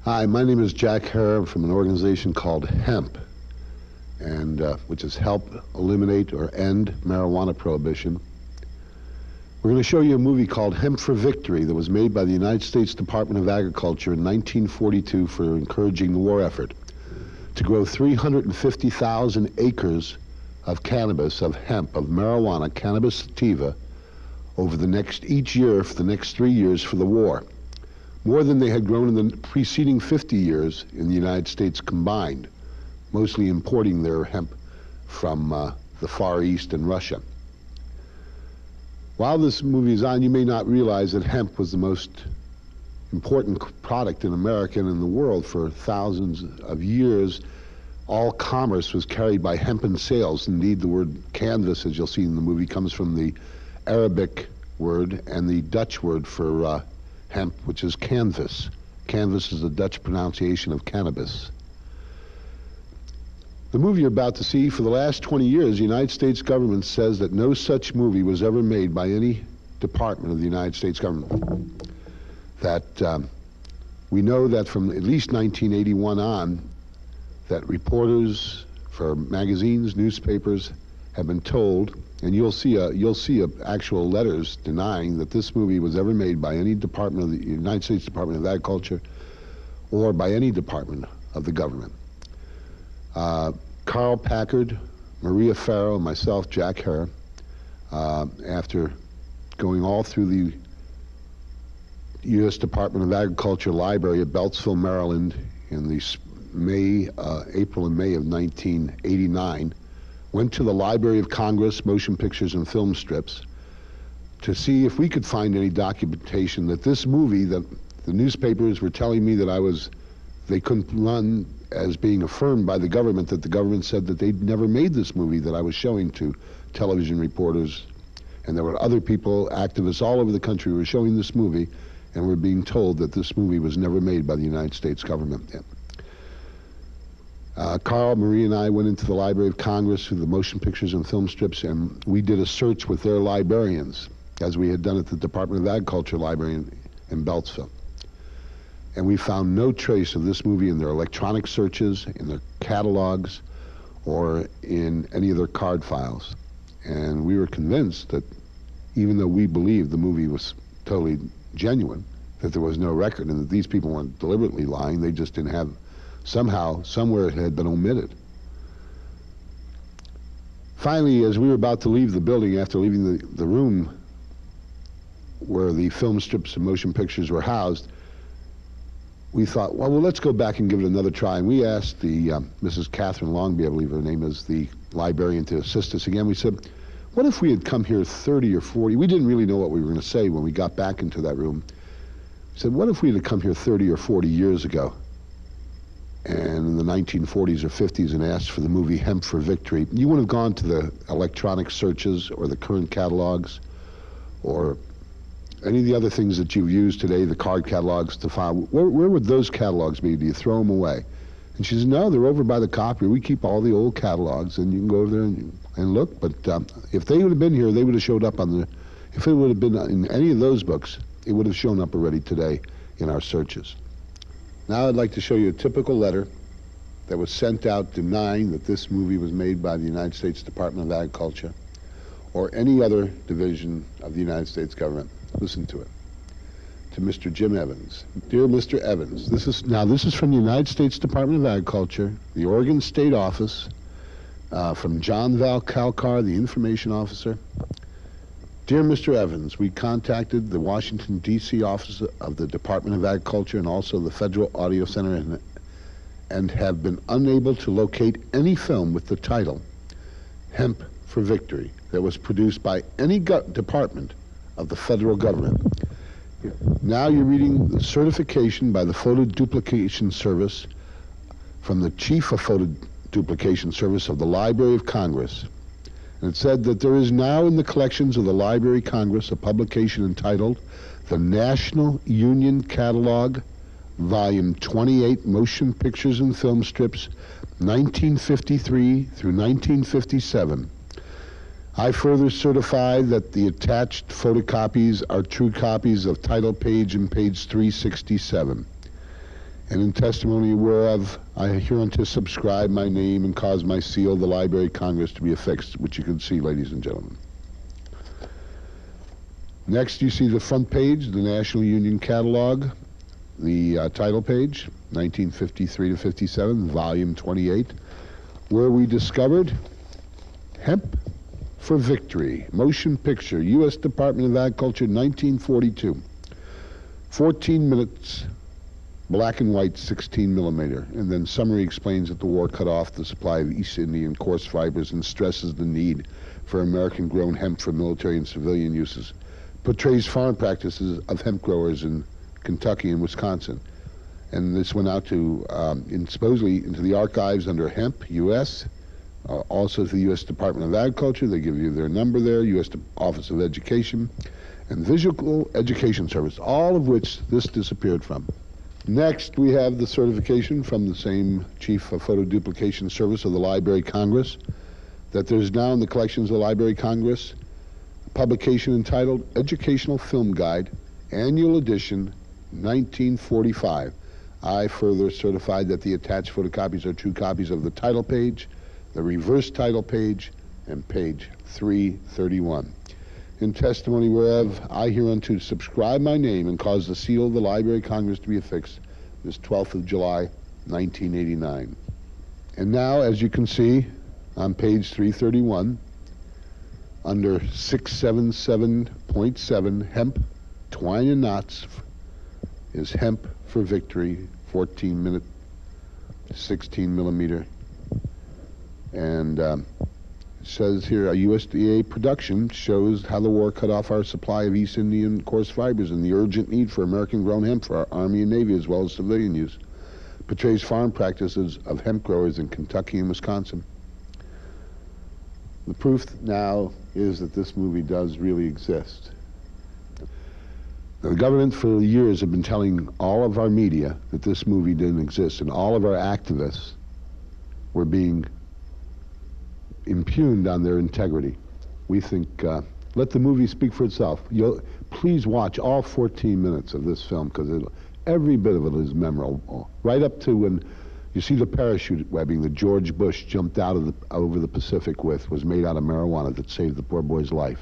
Hi, my name is Jack Hare from an organization called H.E.M.P, and which is Help Eliminate or End Marijuana Prohibition. We're going to show you a movie called Hemp for Victory that was made by the United States Department of Agriculture in 1942 for encouraging the war effort to grow 350,000 acres of cannabis, of hemp, of marijuana, cannabis sativa, over each year for the next 3 years for the war. More than they had grown in the preceding 50 years in the United States combined, mostly importing their hemp from the Far East and Russia. While this movie is on, you may not realize that hemp was the most important product in America and in the world for thousands of years. All commerce was carried by hempen sails. Indeed, the word canvas, as you'll see in the movie, comes from the Arabic word and the Dutch word for hemp, which is canvas. Canvas is the Dutch pronunciation of cannabis. The movie you're about to see, for the last 20 years, the United States government says that no such movie was ever made by any department of the United States government. That we know that from at least 1981 on, that reporters for magazines, newspapers have been told, and you'll see actual letters denying that this movie was ever made by any department of the United States Department of Agriculture or by any department of the government. Carl Packard, Maria Farrow, and myself, Jack Hare, after going all through the U.S. Department of Agriculture library at Beltsville, Maryland in the April and May of 1989, went to the Library of Congress, motion pictures and film strips, to see if we could find any documentation that this movie, that the newspapers were telling me that they couldn't run as being affirmed by the government, that the government said that they'd never made this movie that I was showing to television reporters. And there were other people, activists all over the country, who were showing this movie and were being told that this movie was never made by the United States government. Carl, Marie, and I went into the Library of Congress through the motion pictures and film strips, and we did a search with their librarians, as we had done at the Department of Agriculture library in Beltsville. And we found no trace of this movie in their electronic searches, in their catalogs, or in any of their card files. And we were convinced that even though we believed the movie was totally genuine, that there was no record and that these people weren't deliberately lying, they just didn't have, somehow, somewhere it had been omitted. Finally, as we were about to leave the building, after leaving the room where the film strips and motion pictures were housed, we thought, well, let's go back and give it another try. And we asked the Mrs. Catherine Longby, I believe her name is, the librarian, to assist us again. We said, what if we had come here 30 or 40? We didn't really know what we were going to say when we got back into that room. We said, what if we had come here 30 or 40 years ago, and in the 1940s or 50s, and asked for the movie Hemp for Victory? You wouldn't have gone to the electronic searches or the current catalogs or any of the other things that you've used today, the card catalogs to find. Where would those catalogs be? Do you throw them away? And she says, no, they're over by the copier. We keep all the old catalogs, and you can go over there and look. But if they would have been here, they would have showed up on the, if it would have been in any of those books, it would have shown up already today in our searches. Now I'd like to show you a typical letter that was sent out denying that this movie was made by the United States Department of Agriculture or any other division of the United States government. Listen to it. To Mr. Jim Evans. Dear Mr. Evans, this is from the United States Department of Agriculture, the Oregon State Office, from John Val Kalkar, the information officer. Dear Mr. Evans, we contacted the Washington, D.C. office of the Department of Agriculture and also the Federal Audio Center and have been unable to locate any film with the title Hemp for Victory that was produced by any department of the federal government. Now you're reading the certification by the Photo Duplication Service from the Chief of Photo Duplication Service of the Library of Congress. And it said that there is now in the collections of the Library of Congress a publication entitled The National Union Catalog, Volume 28, Motion Pictures and Film Strips, 1953 through 1957. I further certify that the attached photocopies are true copies of title page and page 367. And in testimony whereof I hereunto subscribe my name and cause my seal of the Library of Congress to be affixed, which you can see, ladies and gentlemen. Next, you see the front page, the National Union Catalog, the title page, 1953 to 57, volume 28, where we discovered Hemp for Victory, motion picture, U.S. Department of Agriculture, 1942. 14 minutes, black and white, 16 millimeter. And then summary explains that the war cut off the supply of East Indian coarse fibers and stresses the need for American-grown hemp for military and civilian uses. Portrays farm practices of hemp growers in Kentucky and Wisconsin. And this went out to, supposedly, into the archives under Hemp, U.S., also to the U.S. Department of Agriculture. They give you their number there, U.S. Office of Education, and Visual Education Service, all of which this disappeared from. Next, we have the certification from the same Chief of Photo Duplication Service of the Library of Congress that there's now in the collections of the Library of Congress a publication entitled Educational Film Guide, Annual Edition, 1945. I further certified that the attached photocopies are true copies of the title page, the reverse title page, and page 331. In testimony whereof I hereunto subscribe my name and cause the seal of the Library of Congress to be affixed this 12th of July, 1989. And now, as you can see, on page 331, under 677.7, hemp, twine and knots, is Hemp for Victory, 14-minute, 16 millimeter. And it says here, a USDA production shows how the war cut off our supply of East Indian coarse fibers and the urgent need for American-grown hemp for our Army and Navy as well as civilian use. Portrays farm practices of hemp growers in Kentucky and Wisconsin. The proof now is that this movie does really exist. Now, the government for years have been telling all of our media that this movie didn't exist, and all of our activists were being impugned on their integrity. We think, let the movie speak for itself. Please watch all 14 minutes of this film, because every bit of it is memorable. Right up to when you see the parachute webbing that George Bush jumped out of over the Pacific with was made out of marijuana that saved the poor boy's life.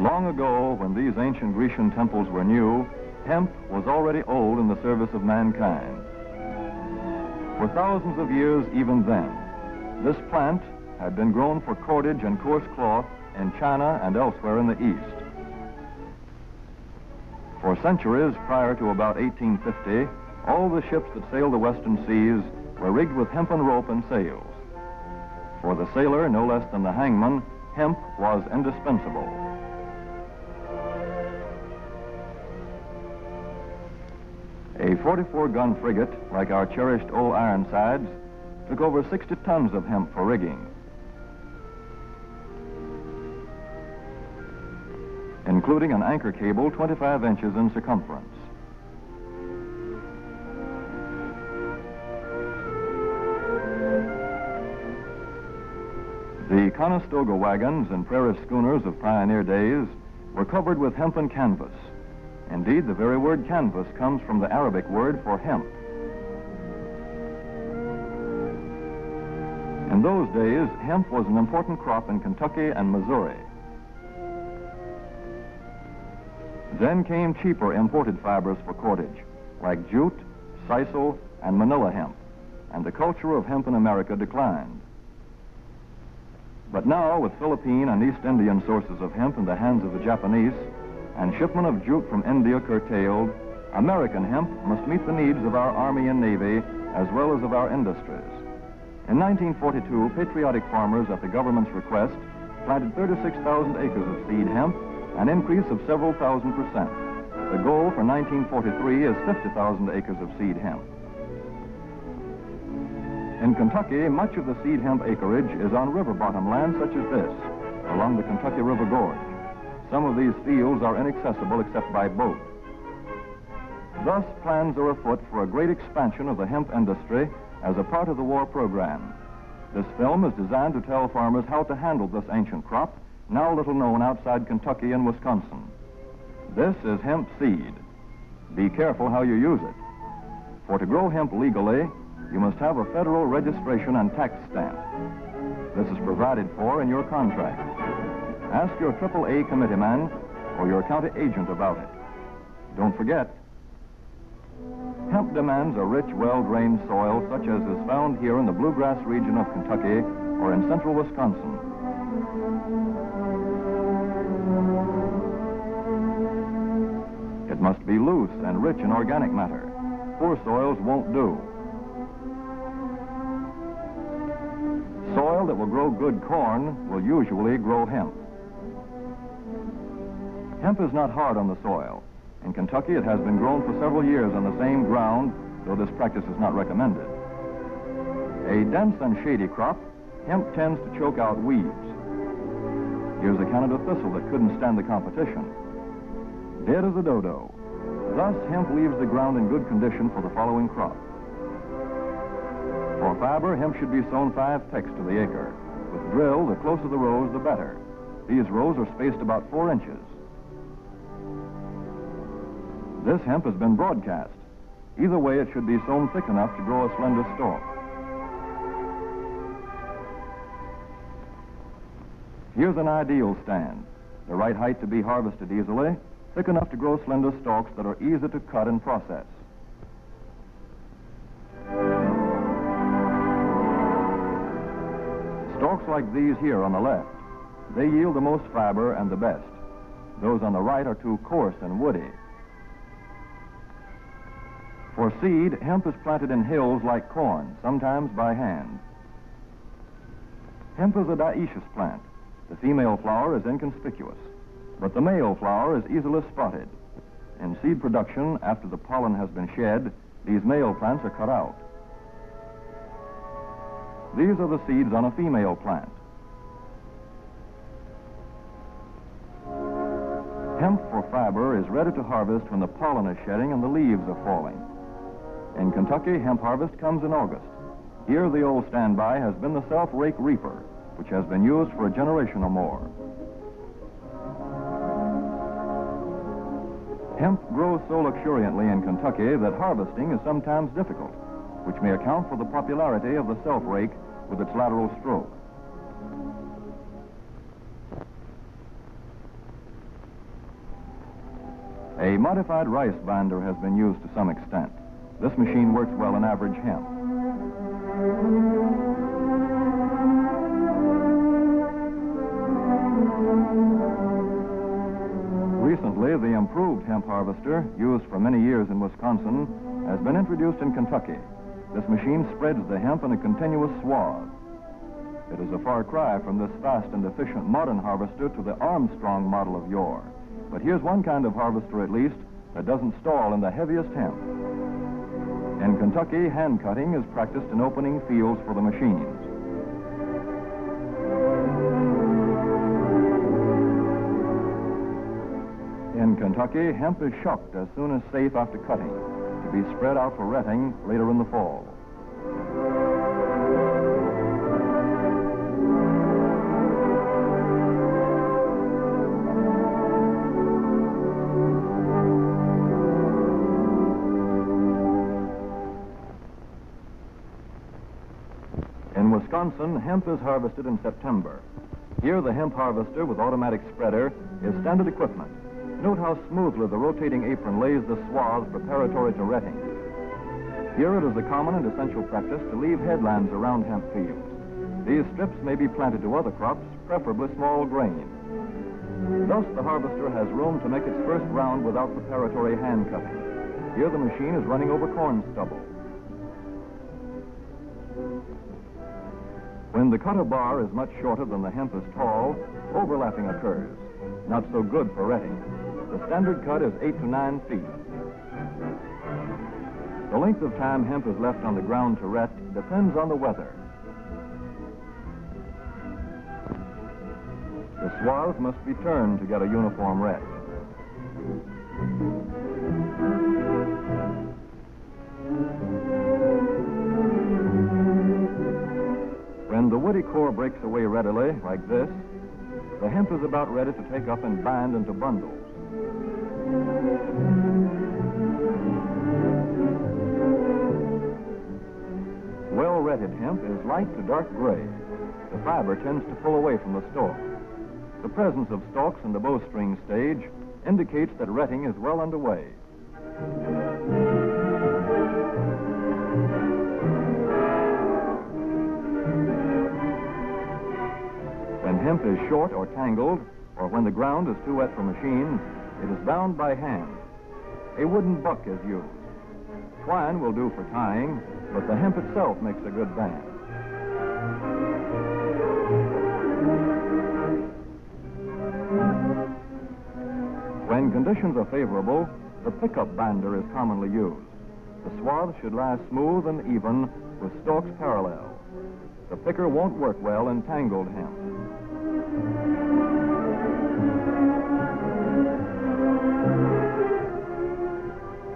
Long ago, when these ancient Grecian temples were new, hemp was already old in the service of mankind. For thousands of years even then, this plant had been grown for cordage and coarse cloth in China and elsewhere in the East. For centuries prior to about 1850, all the ships that sailed the western seas were rigged with hempen rope and sails. For the sailor, no less than the hangman, hemp was indispensable. A 44-gun frigate, like our cherished old Ironsides, took over 60 tons of hemp for rigging. Including an anchor cable 25 inches in circumference. The Conestoga wagons and prairie schooners of pioneer days were covered with hempen canvas. Indeed, the very word canvas comes from the Arabic word for hemp. In those days, hemp was an important crop in Kentucky and Missouri. Then came cheaper imported fibers for cordage, like jute, sisal, and manila hemp, and the culture of hemp in America declined. But now, with Philippine and East Indian sources of hemp in the hands of the Japanese, and shipment of jute from India curtailed, American hemp must meet the needs of our Army and Navy as well as of our industries. In 1942, patriotic farmers at the government's request planted 36,000 acres of seed hemp, an increase of several thousand %. The goal for 1943 is 50,000 acres of seed hemp. In Kentucky, much of the seed hemp acreage is on river bottom land such as this, along the Kentucky River Gorge. Some of these fields are inaccessible except by boat. Thus, plans are afoot for a great expansion of the hemp industry as a part of the war program. This film is designed to tell farmers how to handle this ancient crop, now little known outside Kentucky and Wisconsin. This is hemp seed. Be careful how you use it. For to grow hemp legally, you must have a federal registration and tax stamp. This is provided for in your contract. Ask your AAA committeeman or your county agent about it. Don't forget, hemp demands a rich, well-drained soil such as is found here in the bluegrass region of Kentucky or in central Wisconsin. It must be loose and rich in organic matter. Poor soils won't do. Soil that will grow good corn will usually grow hemp. Hemp is not hard on the soil. In Kentucky, it has been grown for several years on the same ground, though this practice is not recommended. A dense and shady crop, hemp tends to choke out weeds. Here's a Canada thistle that couldn't stand the competition. Dead as a dodo. Thus, hemp leaves the ground in good condition for the following crop. For fiber, hemp should be sown 5 pecks to the acre. With drill, the closer the rows, the better. These rows are spaced about 4 inches. This hemp has been broadcast. Either way, it should be sown thick enough to grow a slender stalk. Here's an ideal stand. The right height to be harvested easily, thick enough to grow slender stalks that are easy to cut and process. Stalks like these here on the left, they yield the most fiber and the best. Those on the right are too coarse and woody. For seed, hemp is planted in hills like corn, sometimes by hand. Hemp is a dioecious plant. The female flower is inconspicuous, but the male flower is easily spotted. In seed production, after the pollen has been shed, these male plants are cut out. These are the seeds on a female plant. Hemp for fiber is ready to harvest when the pollen is shedding and the leaves are falling. In Kentucky, hemp harvest comes in August. Here, the old standby has been the self-rake reaper, which has been used for a generation or more. Hemp grows so luxuriantly in Kentucky that harvesting is sometimes difficult, which may account for the popularity of the self-rake with its lateral stroke. A modified rice binder has been used to some extent. This machine works well in average hemp. Recently, the improved hemp harvester, used for many years in Wisconsin, has been introduced in Kentucky. This machine spreads the hemp in a continuous swath. It is a far cry from this fast and efficient modern harvester to the Armstrong model of yore. But here's one kind of harvester, at least, that doesn't stall in the heaviest hemp. In Kentucky, hand cutting is practiced in opening fields for the machines. In Kentucky, hemp is shucked as soon as safe after cutting, to be spread out for retting later in the fall. In Wisconsin, hemp is harvested in September. Here, the hemp harvester with automatic spreader is standard equipment. Note how smoothly the rotating apron lays the swaths preparatory to retting. Here it is a common and essential practice to leave headlands around hemp fields. These strips may be planted to other crops, preferably small grain. Thus, the harvester has room to make its first round without preparatory hand cutting. Here the machine is running over corn stubble. When the cutter bar is much shorter than the hemp is tall, overlapping occurs. Not so good for retting. The standard cut is 8 to 9 feet. The length of time hemp is left on the ground to rest depends on the weather. The swaths must be turned to get a uniform rest. When the woody core breaks away readily, like this, the hemp is about ready to take up and bind into bundles. Well-retted hemp is light to dark gray. The fiber tends to pull away from the stalk. The presence of stalks in the bowstring stage indicates that retting is well underway. When hemp is short or tangled, or when the ground is too wet for machines, it is bound by hand. A wooden buck is used. Twine will do for tying, but the hemp itself makes a good band. When conditions are favorable, the pickup binder is commonly used. The swath should lie smooth and even with stalks parallel. The picker won't work well in tangled hemp.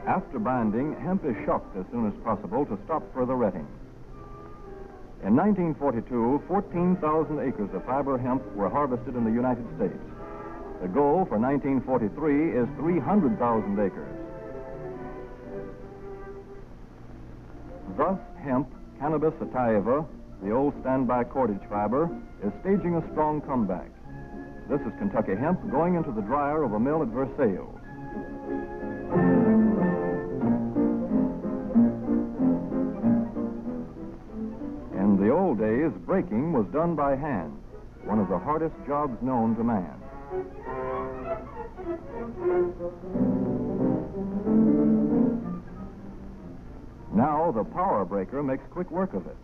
After binding, hemp is shucked as soon as possible to stop further retting. In 1942, 14,000 acres of fiber hemp were harvested in the United States. The goal for 1943 is 300,000 acres. Thus, hemp, Cannabis sativa, the old standby cordage fiber, is staging a strong comeback. This is Kentucky hemp going into the dryer of a mill at Versailles. In the old days, breaking was done by hand, one of the hardest jobs known to man. Now the power breaker makes quick work of it.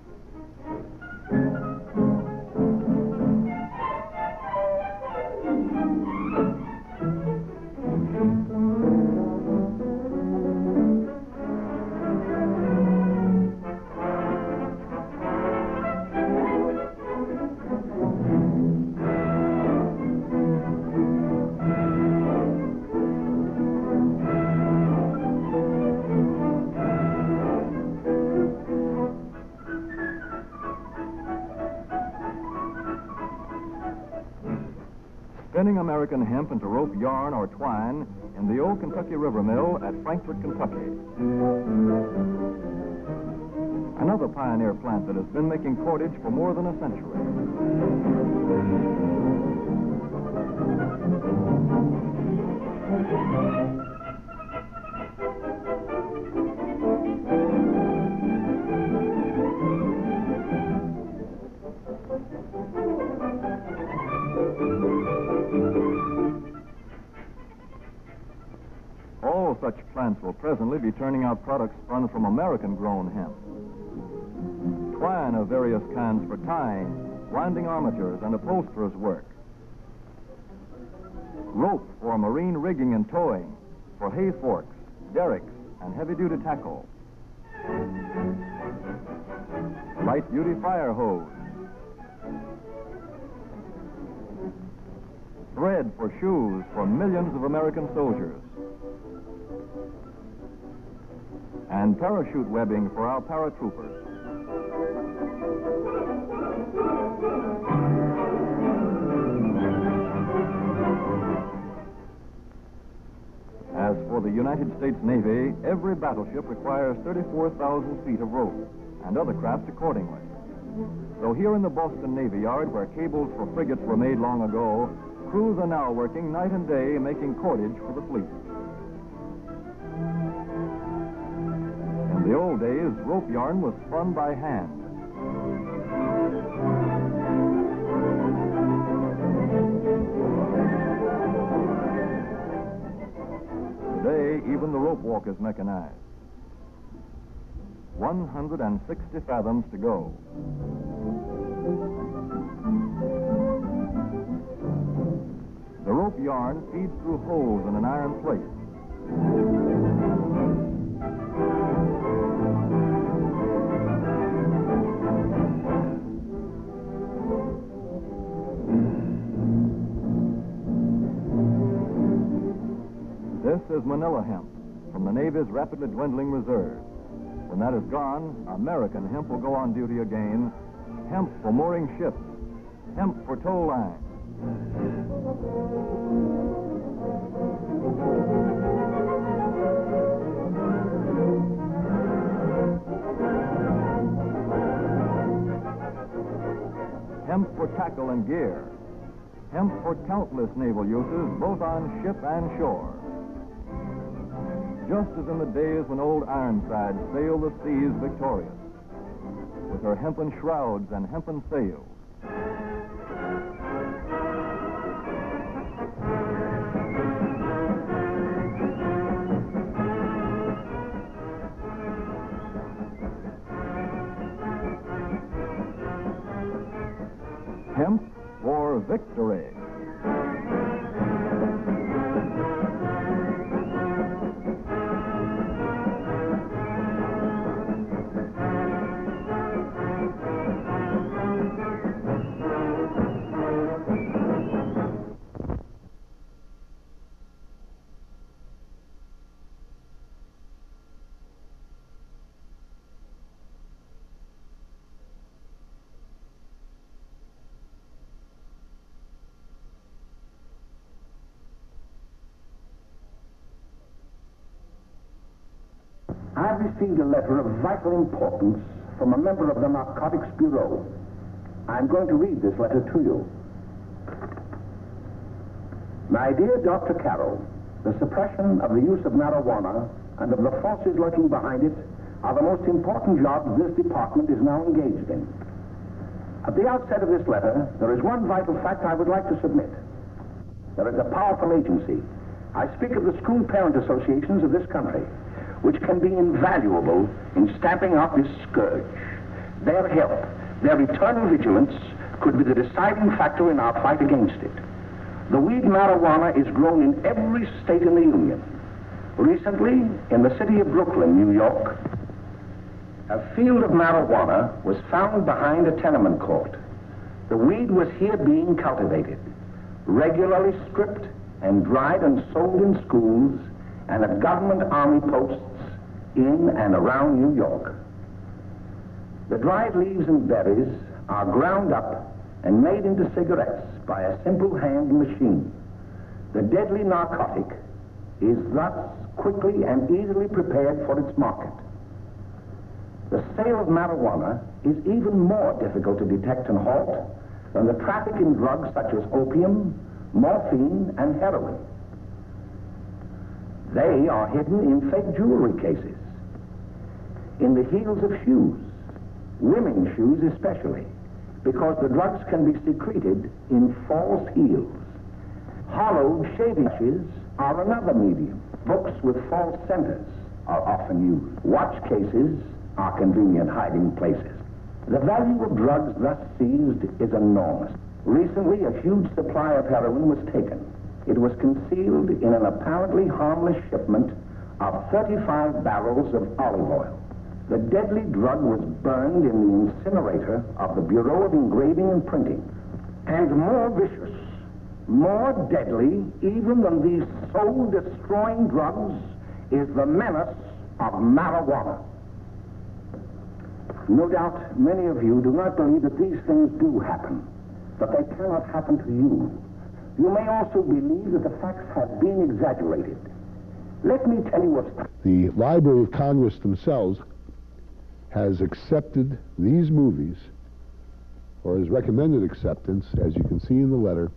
Spinning American hemp into rope, yarn, or twine in the old Kentucky River Mill at Frankfort, Kentucky. Another pioneer plant that has been making cordage for more than a century. All such plants will presently be turning out products spun from American-grown hemp. Twine of various kinds for tying, winding armatures, and upholsterers' work. Rope for marine rigging and towing, for hay forks, derricks, and heavy-duty tackle. Light-duty fire hose. Thread for shoes for millions of American soldiers. And parachute webbing for our paratroopers. As for the United States Navy, every battleship requires 34,000 feet of rope, and other crafts accordingly. So here in the Boston Navy Yard, where cables for frigates were made long ago, crews are now working night and day making cordage for the fleet. In the old days, rope yarn was spun by hand. Today, even the rope walk is mechanized. 160 fathoms to go. The rope yarn feeds through holes in an iron plate. Manila hemp from the Navy's rapidly dwindling reserves. When that is gone, American hemp will go on duty again. Hemp for mooring ships. Hemp for tow lines. Hemp for tackle and gear. Hemp for countless naval uses, both on ship and shore. Just as in the days when old Ironside sailed the seas victorious, with her hempen shrouds and hempen sails. Hemp for Victory. I've received a letter of vital importance from a member of the Narcotics Bureau. I'm going to read this letter to you. My dear Dr. Carroll, the suppression of the use of marijuana and of the forces lurking behind it are the most important jobs this department is now engaged in. At the outset of this letter, there is one vital fact I would like to submit. There is a powerful agency. I speak of the school parent associations of this country, which can be invaluable in stamping out this scourge. Their help, their eternal vigilance, could be the deciding factor in our fight against it. The weed marijuana is grown in every state in the Union. Recently, in the city of Brooklyn, New York, a field of marijuana was found behind a tenement court. The weed was here being cultivated, regularly stripped and dried and sold in schools and at government army posts in and around New York. The dried leaves and berries are ground up and made into cigarettes by a simple hand machine. The deadly narcotic is thus quickly and easily prepared for its market. The sale of marijuana is even more difficult to detect and halt than the traffic in drugs such as opium, morphine, and heroin. They are hidden in fake jewelry cases, in the heels of shoes, women's shoes especially, because the drugs can be secreted in false heels. Hollowed shaving brushes are another medium. Books with false centers are often used. Watch cases are convenient hiding places. The value of drugs thus seized is enormous. Recently, a huge supply of heroin was taken. It was concealed in an apparently harmless shipment of 35 barrels of olive oil. The deadly drug was burned in the incinerator of the Bureau of Engraving and Printing. And more vicious, more deadly, even than these soul-destroying drugs, is the menace of marijuana. No doubt many of you do not believe that these things do happen, but they cannot happen to you. You may also believe that the facts have been exaggerated. Let me tell you what... The Library of Congress themselves has accepted these movies, or has recommended acceptance, as you can see in the letter,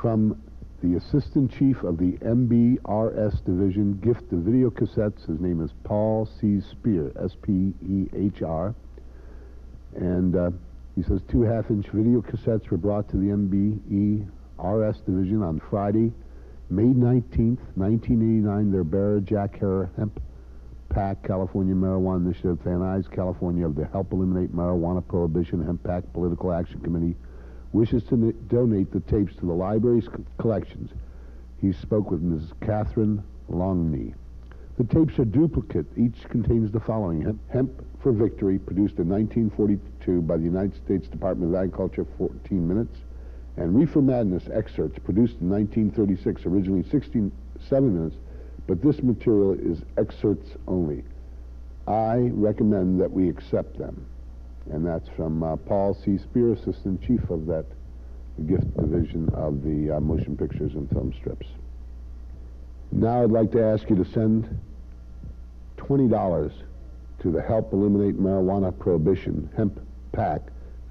from the Assistant Chief of the MBRS Division, Gift of Video Cassettes. His name is Paul C. Spear, S-P-E-H-R. And he says 2 half-inch video cassettes were brought to the MBERS Division on Friday, May 19th, 1989. Their bearer, Jack Harrer, Hemp PAC, California Marijuana Initiative, Van Nuys, California, of the Help Eliminate Marijuana Prohibition, Hemp PAC Political Action Committee, wishes to donate the tapes to the library's collections. He spoke with Mrs. Catherine Longney. The tapes are duplicate. Each contains the following: Hemp for Victory, produced in 1942 by the United States Department of Agriculture, 14 minutes, and Reefer Madness, excerpts, produced in 1936, originally 16 7 minutes, but this material is excerpts only. I recommend that we accept them. And that's from Paul C. Spear, Assistant Chief of that gift division of the motion pictures and film strips. Now I'd like to ask you to send $20 to the Help Eliminate Marijuana Prohibition Hemp PAC,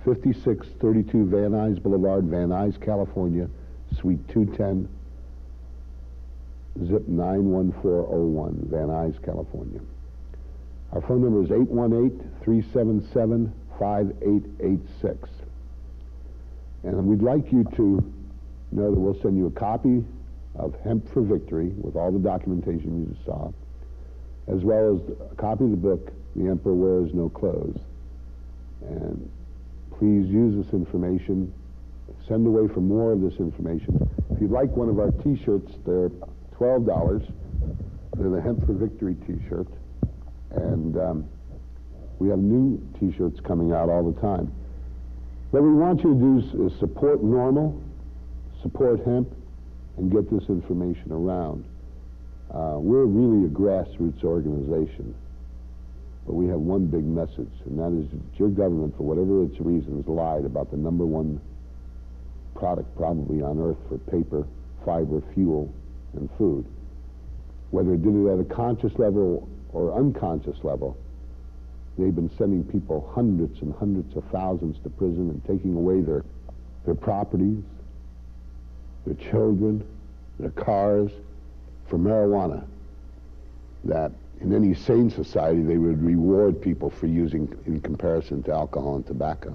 5632 Van Nuys Boulevard, Van Nuys, California, Suite 210, zip 91401, Van Nuys, California. Our phone number is 818-377-5886. And we'd like you to know that we'll send you a copy of Hemp for Victory with all the documentation you just saw, as well as a copy of the book, The Emperor Wears No Clothes. And please use this information. Send away for more of this information. If you'd like one of our t-shirts, they're $12. They're the Hemp for Victory t-shirt. And we have new t-shirts coming out all the time. What we want you to do is support NORML, support hemp, and get this information around. We're really a grassroots organization, but we have one big message, and that is that your government, for whatever its reasons, lied about the #1 product probably on earth for paper, fiber, fuel, and food. Whether it did it at a conscious level or unconscious level, they've been sending people hundreds and hundreds of thousands to prison and taking away their properties, their children, their cars, for marijuana, that in any sane society they would reward people for using in comparison to alcohol and tobacco.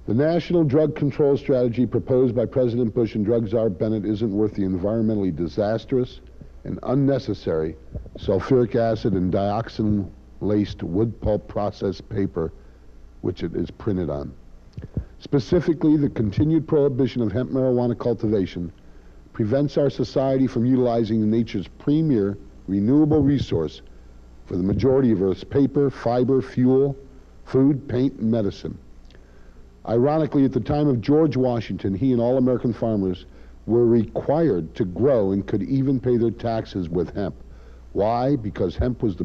The national drug control strategy proposed by President Bush and drug czar Bennett isn't worth the environmentally disastrous and unnecessary sulfuric acid and dioxin-laced wood pulp processed paper which it is printed on. Specifically, the continued prohibition of hemp marijuana cultivation prevents our society from utilizing nature's premier renewable resource for the majority of Earth's paper, fiber, fuel, food, paint, and medicine. Ironically, at the time of George Washington, he and all American farmers were required to grow and could even pay their taxes with hemp. Why? Because hemp was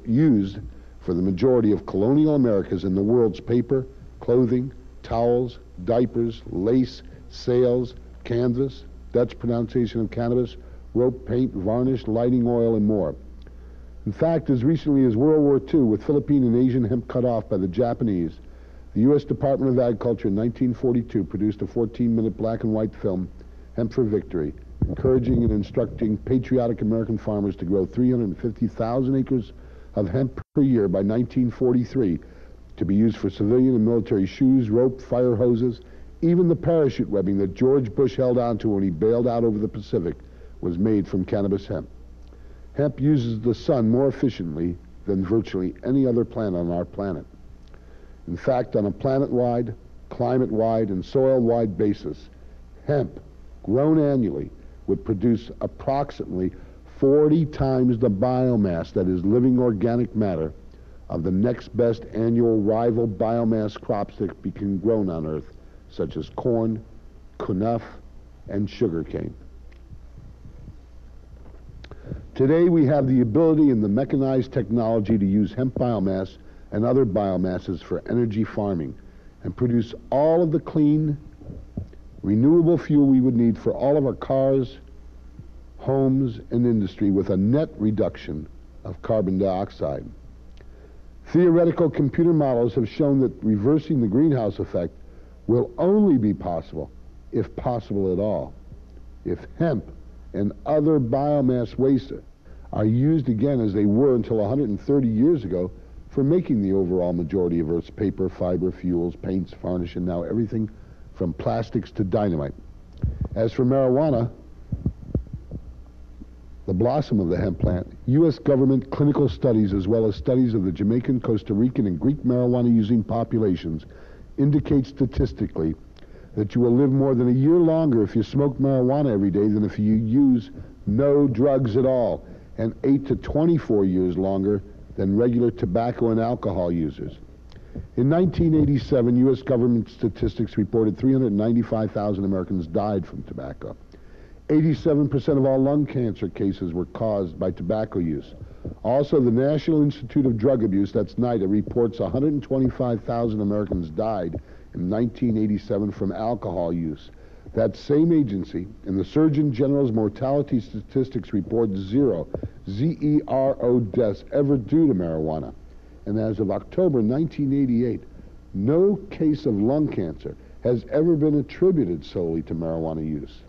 used for the majority of colonial Americas in the world's paper, clothing, towels, diapers, lace, sails, canvas, Dutch pronunciation of cannabis, rope, paint, varnish, lighting oil, and more. In fact, as recently as World War II, with Philippine and Asian hemp cut off by the Japanese, the U.S. Department of Agriculture in 1942 produced a 14-minute black and white film, Hemp for Victory, encouraging and instructing patriotic American farmers to grow 350,000 acres of hemp per year by 1943 to be used for civilian and military shoes, rope, fire hoses. Even the parachute webbing that George Bush held onto when he bailed out over the Pacific was made from cannabis hemp. Hemp uses the sun more efficiently than virtually any other plant on our planet. In fact, on a planet-wide, climate-wide, and soil-wide basis, hemp, grown annually, would produce approximately 40 times the biomass, that is living organic matter, of the next best annual rival biomass crops that can be grown on Earth, such as corn, knuff, and sugarcane. Today, we have the ability and the mechanized technology to use hemp biomass and other biomasses for energy farming and produce all of the clean, renewable fuel we would need for all of our cars, homes, and industry with a net reduction of carbon dioxide. Theoretical computer models have shown that reversing the greenhouse effect will only be possible, if possible at all, if hemp and other biomass waste are used again as they were until 130 years ago for making the overall majority of Earth's paper, fiber, fuels, paints, varnish, and now everything from plastics to dynamite. As for marijuana, the blossom of the hemp plant, U.S. government clinical studies as well as studies of the Jamaican, Costa Rican, and Greek marijuana-using populations indicate statistically that you will live more than a year longer if you smoke marijuana every day than if you use no drugs at all, and 8 to 24 years longer than regular tobacco and alcohol users. In 1987, U.S. government statistics reported 395,000 Americans died from tobacco. 87% of all lung cancer cases were caused by tobacco use. Also, the National Institute of Drug Abuse, that's NIDA, reports 125,000 Americans died in 1987 from alcohol use. That same agency and the Surgeon General's mortality statistics report zero, Z-E-R-O, deaths ever due to marijuana. And as of October 1988, no case of lung cancer has ever been attributed solely to marijuana use.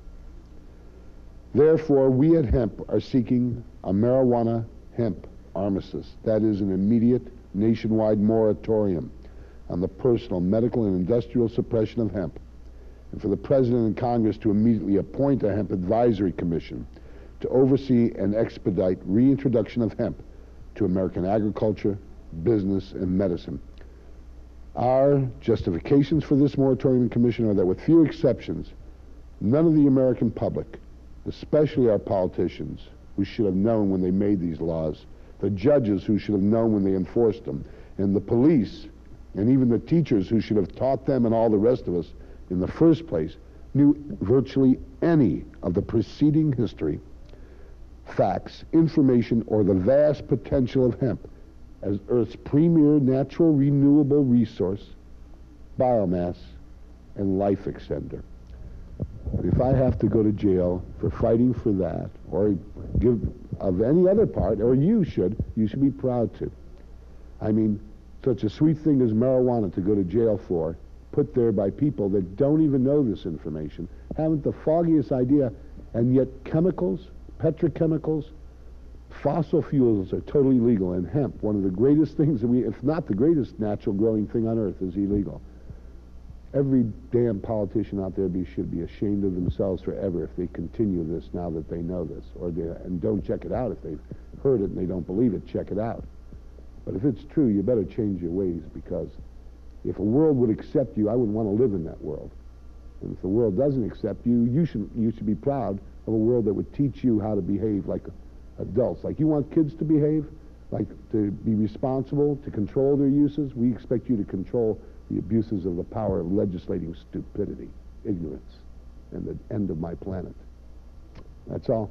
Therefore, we at Hemp are seeking a marijuana hemp armistice. That is an immediate nationwide moratorium on the personal, medical, and industrial suppression of hemp, and for the President and Congress to immediately appoint a hemp advisory commission to oversee and expedite reintroduction of hemp to American agriculture, business, and medicine. Our justifications for this moratorium commission are that with few exceptions, none of the American public, especially our politicians, who should have known when they made these laws, the judges who should have known when they enforced them, and the police, and even the teachers who should have taught them and all the rest of us in the first place, knew virtually any of the preceding history, facts, information, or the vast potential of hemp as Earth's premier natural renewable resource, biomass, and life extender. If I have to go to jail for fighting for that, or give of any other part, or you should be proud to. I mean, such a sweet thing as marijuana to go to jail for, put there by people that don't even know this information, haven't the foggiest idea, and yet chemicals, petrochemicals, fossil fuels are totally legal, and hemp, one of the greatest things that if not the greatest natural growing thing on earth, is illegal. Every damn politician out there should be ashamed of themselves forever if they continue this now that they know this, and don't check it out. If they've heard it and they don't believe it, check it out. But if it's true, you better change your ways, because if a world would accept you, I wouldn't want to live in that world. And if the world doesn't accept you, you should be proud of a world that would teach you how to behave like adults. Like you want kids to behave, like to be responsible, to control their uses, we expect you to control the abuses of the power of legislating stupidity, ignorance, and the end of my planet. That's all.